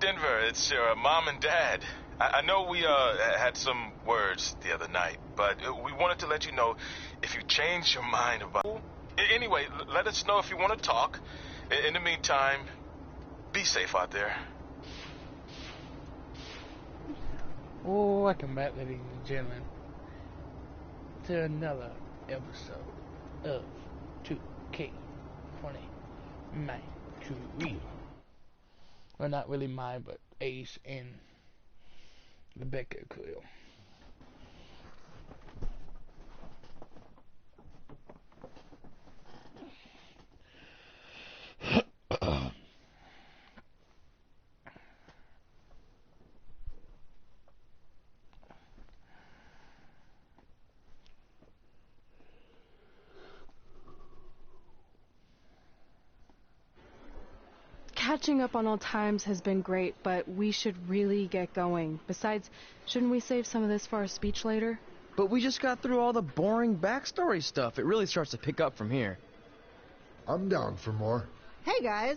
Denver, it's your mom and dad. I know we had some words the other night, but we wanted to let you know if you change your mind about... Anyway, let us know if you want to talk. In the meantime, be safe out there. Welcome back, ladies and gentlemen, to another episode of 2K20 MyCareer. Well, not really mine, but Ace and Rebecca Quill. Catching up on old times has been great, but we should really get going. Besides, shouldn't we save some of this for our speech later? But we just got through all the boring backstory stuff. It really starts to pick up from here. I'm down for more. Hey guys,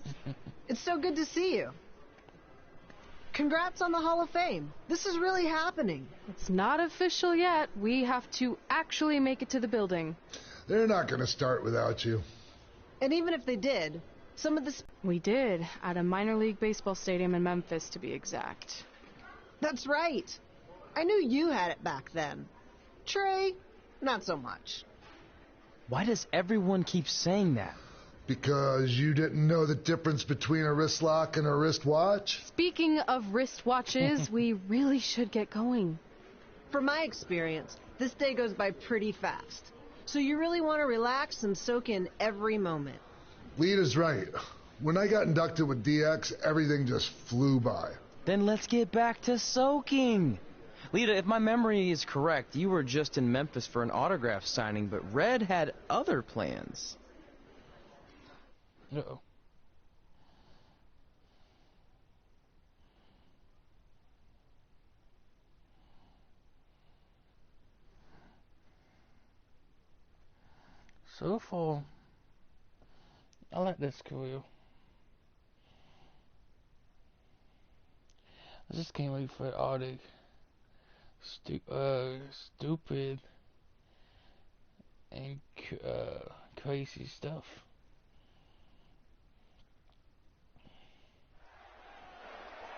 it's so good to see you. Congrats on the Hall of Fame. This is really happening. It's not official yet. We have to actually make it to the building. They're not going to start without you. And even if they did, some of this... We did, at a minor league baseball stadium in Memphis, to be exact. That's right. I knew you had it back then. Trey, not so much. Why does everyone keep saying that? Because you didn't know the difference between a wrist lock and a wristwatch? Speaking of wristwatches, we really should get going. From my experience, this day goes by pretty fast. So you really want to relax and soak in every moment. Lita's right. When I got inducted with DX, everything just flew by. Then let's get back to soaking. Lita, if my memory is correct, you were just in Memphis for an autograph signing, but Red had other plans. Uh-oh. So far, I like this career. I just can't wait for all the stupid and crazy stuff.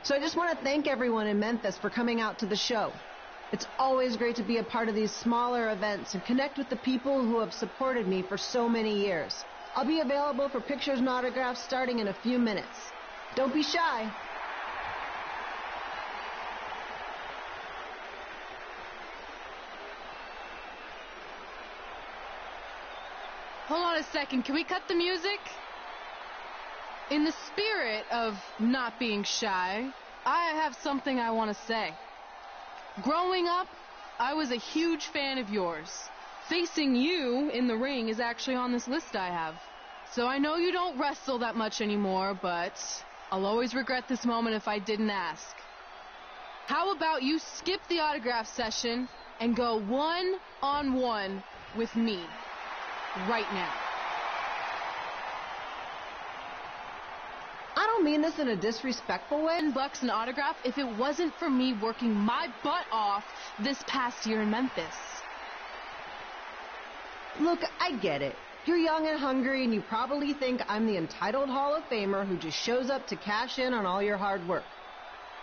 So I just want to thank everyone in Memphis for coming out to the show. It's always great to be a part of these smaller events and connect with the people who have supported me for so many years. I'll be available for pictures and autographs starting in a few minutes. Don't be shy. Hold on a second, can we cut the music? In the spirit of not being shy, I have something I want to say. Growing up, I was a huge fan of yours. Facing you in the ring is actually on this list I have. So I know you don't wrestle that much anymore, but I'll always regret this moment if I didn't ask. How about you skip the autograph session and go one-on-one with me right now? I don't mean this in a disrespectful way. $10 an autograph if it wasn't for me working my butt off this past year in Memphis. Look, I get it. You're young and hungry, and you probably think I'm the entitled Hall of Famer who just shows up to cash in on all your hard work.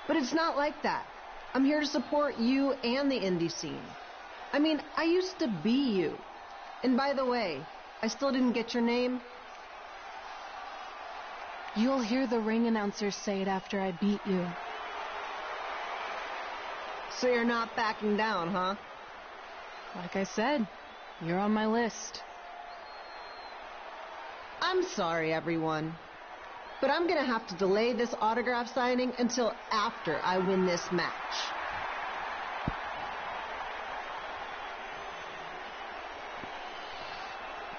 But it's not like that. I'm here to support you and the indie scene. I mean, I used to be you. And by the way, I still didn't get your name. You'll hear the ring announcer say it after I beat you. So you're not backing down, huh? Like I said, you're on my list. I'm sorry, everyone. But I'm gonna have to delay this autograph signing until after I win this match.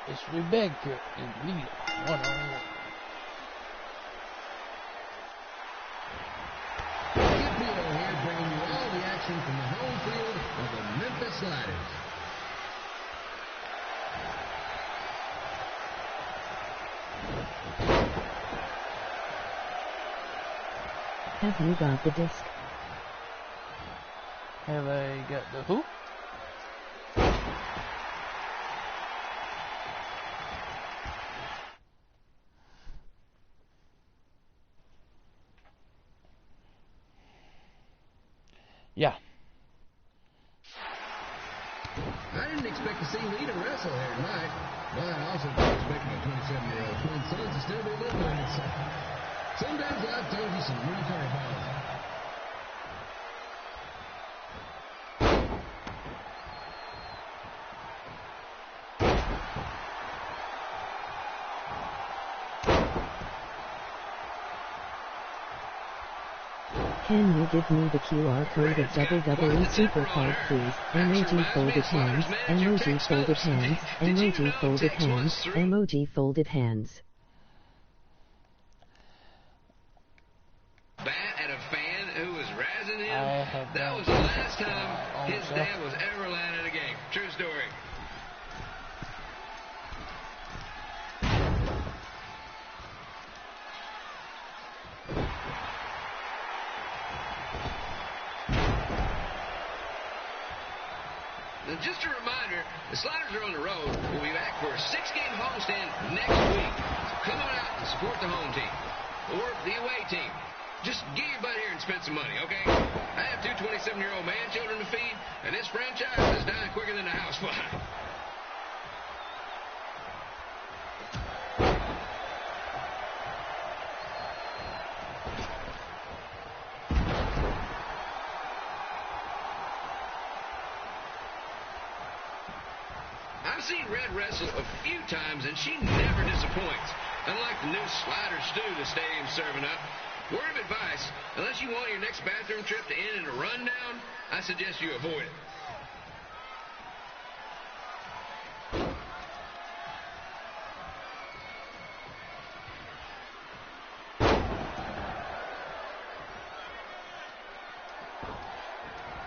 It's Rebecca and Lita, one-on-one. Here bringing you all the action from the home field of the Memphis Sliders. Have you got the disc? Have I got the who? Yeah. I didn't expect to see Lita wrestle here tonight, but I also didn't expect my 27-year-old twin sons to still be living in it. Sometimes life throws you some real curveballs. Can you give me the QR code of WWE Supercard, please? Emoji folded hands, emoji folded hands, emoji folded hands, emoji folded hands. Bat at a fan who was razzing him. That was the last time his dad was ever allowed at a game. True story. Just a reminder, the Sliders are on the road. We'll be back for a 6-game homestand next week. So come on out and support the home team or the away team. Just get your butt here and spend some money, okay? I have 2 27-year-old man children to feed, and this franchise is dying quicker than a housefly. I've seen Red wrestle a few times, and she never disappoints. Unlike the new slider stew the stadium's serving up. Word of advice, unless you want your next bathroom trip to end in a rundown, I suggest you avoid it.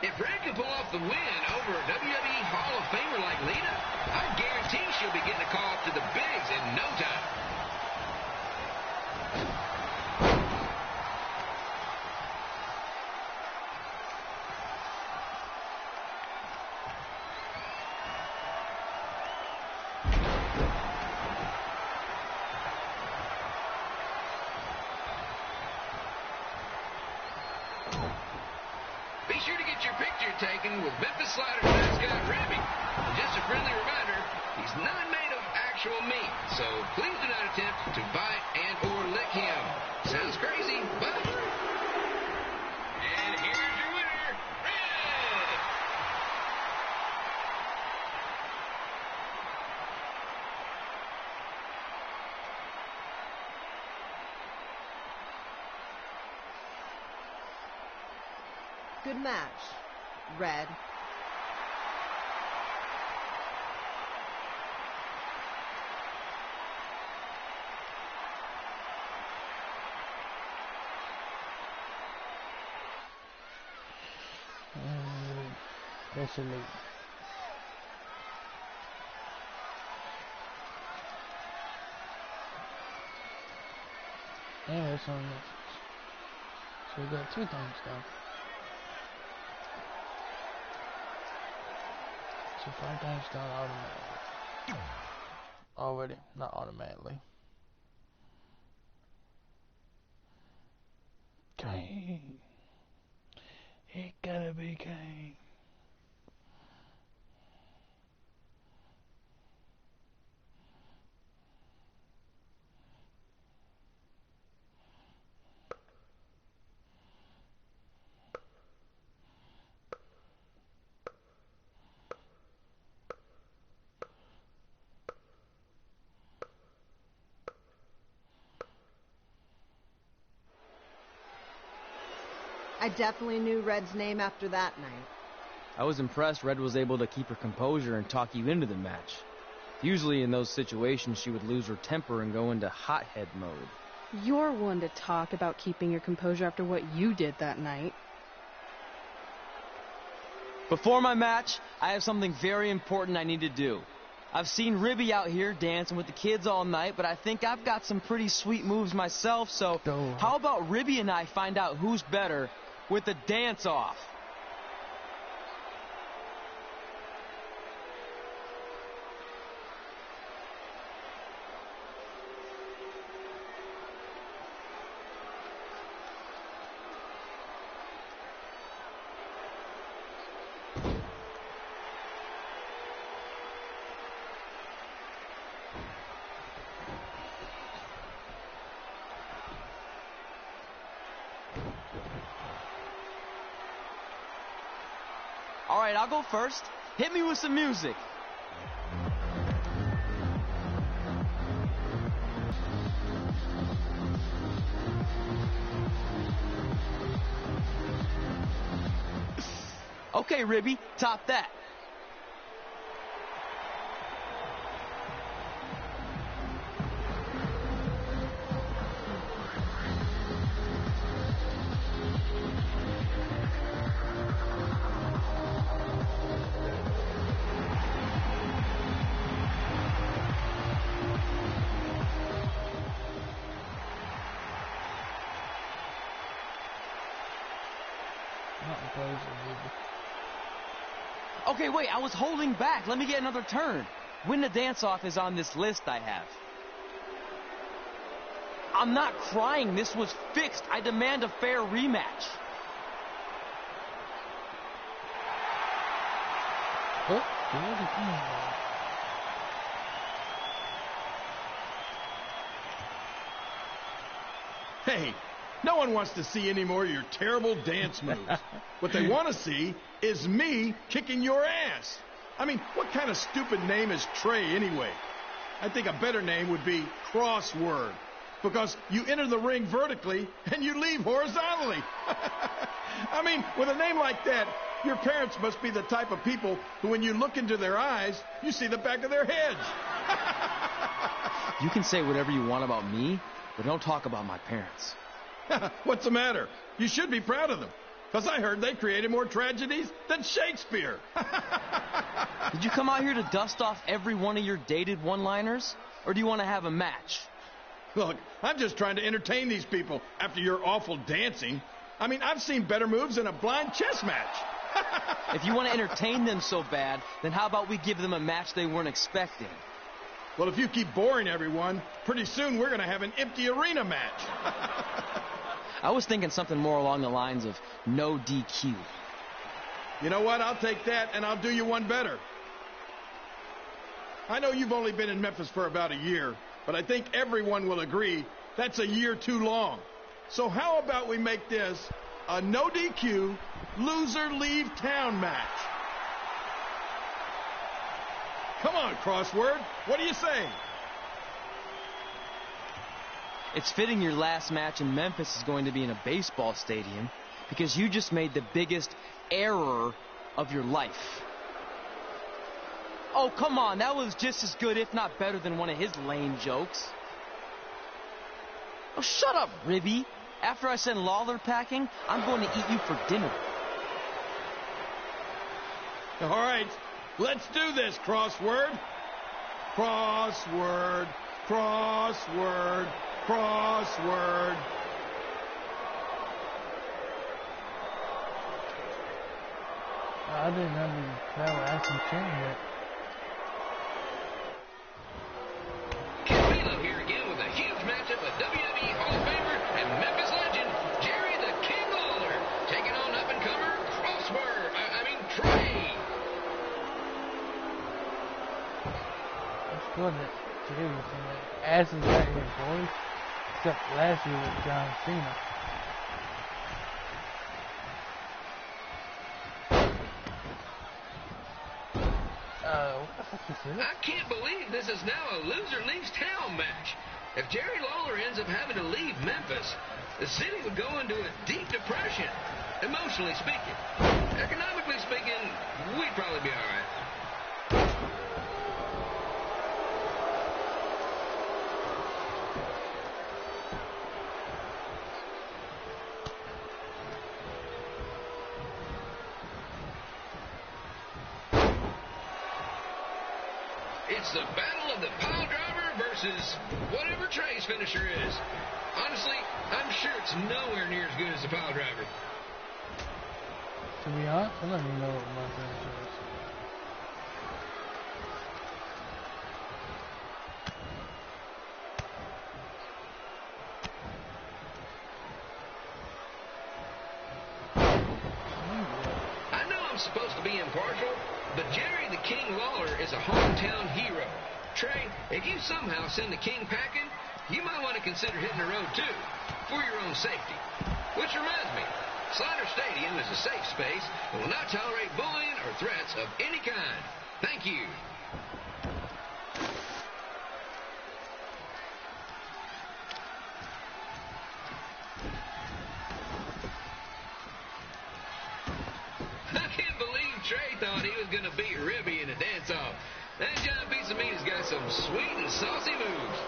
If Red can pull off the win over a WWE Hall of Famer like Lita, I guarantee she'll be getting a call up to the bigs in no time. Be sure to get your picture taken with Memphis Sliders mascot Remy. And just a friendly reminder, he's not made of actual meat, so please do not attempt to bite and or lick him. Sounds crazy, but... And here's your winner, Red! Good match, Red. That's elite. And it's on Netflix. So we got 2 things done. So 5 things done automatically. Already, not automatically. Kane. It gotta be Kane. I definitely knew Red's name after that night. I was impressed Red was able to keep her composure and talk you into the match. Usually in those situations she would lose her temper and go into hothead mode. You're one to talk about keeping your composure after what you did that night. Before my match, I have something very important I need to do. I've seen Ribby out here dancing with the kids all night, but I think I've got some pretty sweet moves myself, so how about Ribby and I find out who's better with the dance-off? All right, I'll go first. Hit me with some music. Okay, Ribby, top that. Okay, wait, I was holding back. Let me get another turn. Win the dance-off is on this list I have. I'm not crying. This was fixed. I demand a fair rematch. Hey, no one wants to see any more of your terrible dance moves. What they want to see is me kicking your ass. I mean, what kind of stupid name is Trey anyway? I think a better name would be Crossword, because you enter the ring vertically and you leave horizontally. I mean, with a name like that, your parents must be the type of people who, when you look into their eyes, you see the back of their heads. You can say whatever you want about me, but don't talk about my parents. What's the matter? You should be proud of them, because I heard they created more tragedies than Shakespeare. Did you come out here to dust off every one of your dated one-liners, or do you want to have a match? Look, I'm just trying to entertain these people after your awful dancing. I mean, I've seen better moves in a blind chess match. If you want to entertain them so bad, then how about we give them a match they weren't expecting? Well, if you keep boring everyone, pretty soon we're going to have an empty arena match. I was thinking something more along the lines of no DQ. You know what? I'll take that, and I'll do you one better. I know you've only been in Memphis for about a year, but I think everyone will agree that's a year too long. So how about we make this a no DQ, loser leave town match? Come on, Crossword. What do you say? It's fitting your last match in Memphis is going to be in a baseball stadium because you just made the biggest error of your life. Oh, come on. That was just as good, if not better, than one of his lame jokes. Oh, shut up, Ribby. After I send Lawler packing, I'm going to eat you for dinner. All right. Let's do this, Crossword. Crossword, crossword, crossword. I didn't know you were asking King yet. Camilo here again with a huge matchup with WWE Hall of Famer and Memphis legend Jerry the King Lawler taking on up-and-comer Trey. It's good that Jerry was in there. Asses out here, boys. Except last year with John Cena. What the fuck is this? I can't believe this is now a loser leaves town match. If Jerry Lawler ends up having to leave Memphis, the city would go into a deep depression, emotionally speaking. Economically speaking, we'd probably be all right. It's the battle of the pile driver versus whatever Trey's finisher is. Honestly, I'm sure it's nowhere near as good as the pile driver. To be honest, I don't even know what my finisher is. I know I'm supposed to be impartial, but Jerry the King Lawler is a hometown hero. Trey, if you somehow send the King packing, you might want to consider hitting the road too, for your own safety. Which reminds me, Slaughter Stadium is a safe space and will not tolerate bullying or threats of any kind. Thank you. I can't believe Trey thought he was going to beat Ribby in a dance-off. That giant piece of meat has got some sweet and saucy moves.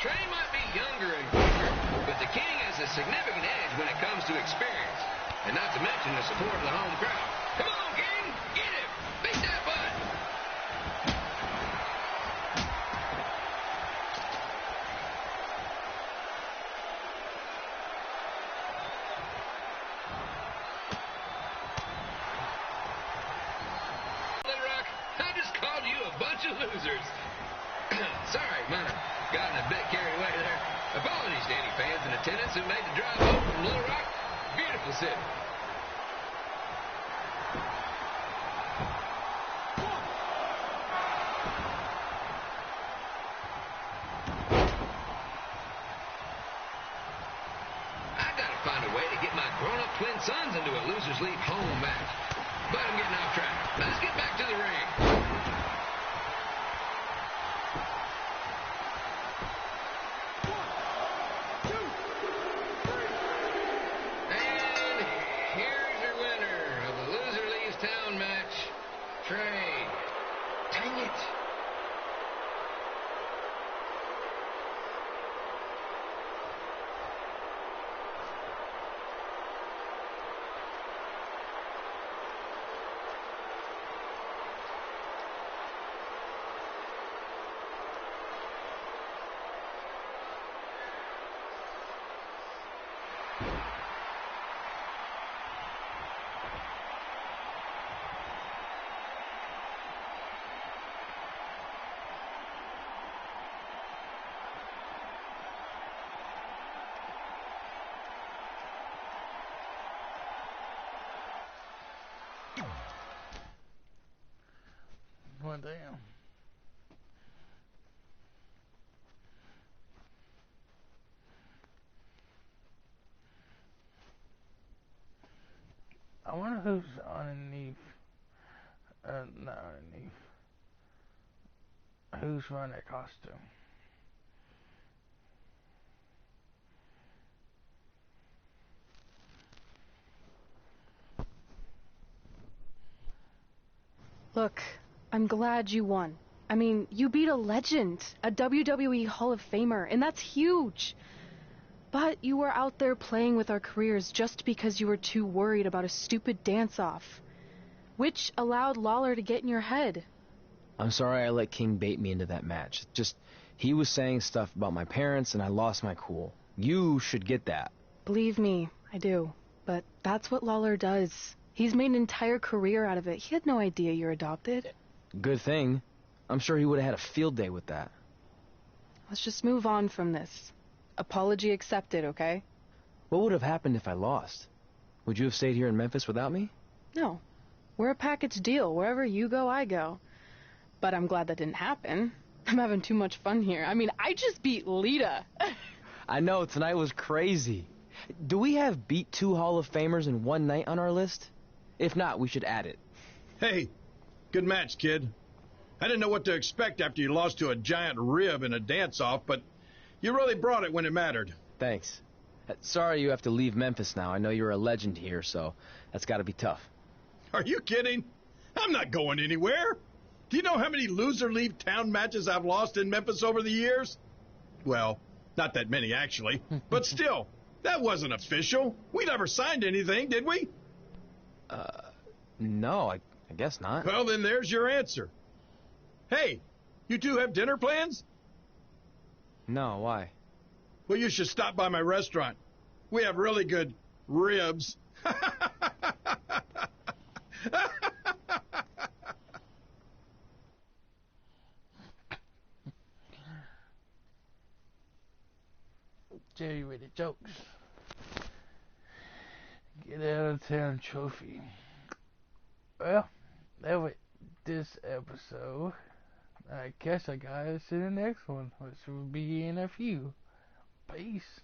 Trey might be younger and quicker, but the King has a significant edge when it comes to experience, and not to mention the support of the home crowd. Come on, King, get him! Beat that butt! Little Rock, I just called you a bunch of losers. Sorry, might have gotten a bit carried away there. Apologies to any fans in attendance who made the drive home from Little Rock. Beautiful city. I gotta find a way to get my grown-up twin sons into a losers leave home match. But I'm getting off track. Let's get back to the ring. Trey. Dang it. Well, damn. I wonder who's underneath. Not underneath. Who's wearing that costume? Look, I'm glad you won. I mean, you beat a legend, a WWE Hall of Famer, and that's huge. But you were out there playing with our careers just because you were too worried about a stupid dance-off, which allowed Lawler to get in your head. I'm sorry I let King bait me into that match. Just, he was saying stuff about my parents and I lost my cool. You should get that. Believe me, I do. But that's what Lawler does. He's made an entire career out of it. He had no idea you're adopted. Good thing. I'm sure he would have had a field day with that. Let's just move on from this. Apology accepted, okay? What would have happened if I lost? Would you have stayed here in Memphis without me? No. We're a package deal. Wherever you go, I go. But I'm glad that didn't happen. I'm having too much fun here. I mean, I just beat Lita. I know, tonight was crazy. Do we have beat 2 Hall of Famers in one night on our list? If not, we should add it. Hey, good match, kid. I didn't know what to expect after you lost to a giant rib in a dance-off, but you really brought it when it mattered. Thanks. Sorry you have to leave Memphis now. I know you're a legend here, so that's got to be tough. Are you kidding? I'm not going anywhere. Do you know how many loser-leave-town matches I've lost in Memphis over the years? Well, not that many, actually. But still, that wasn't official. We never signed anything, did we? No, I guess not. Well, then there's your answer. Hey, you two have dinner plans? No, why? Well, you should stop by my restaurant. We have really good ribs. Jerry with the jokes. Get out of town trophy. Well, that was this episode. I guess I gotta see the next one, which will be in a few. Peace.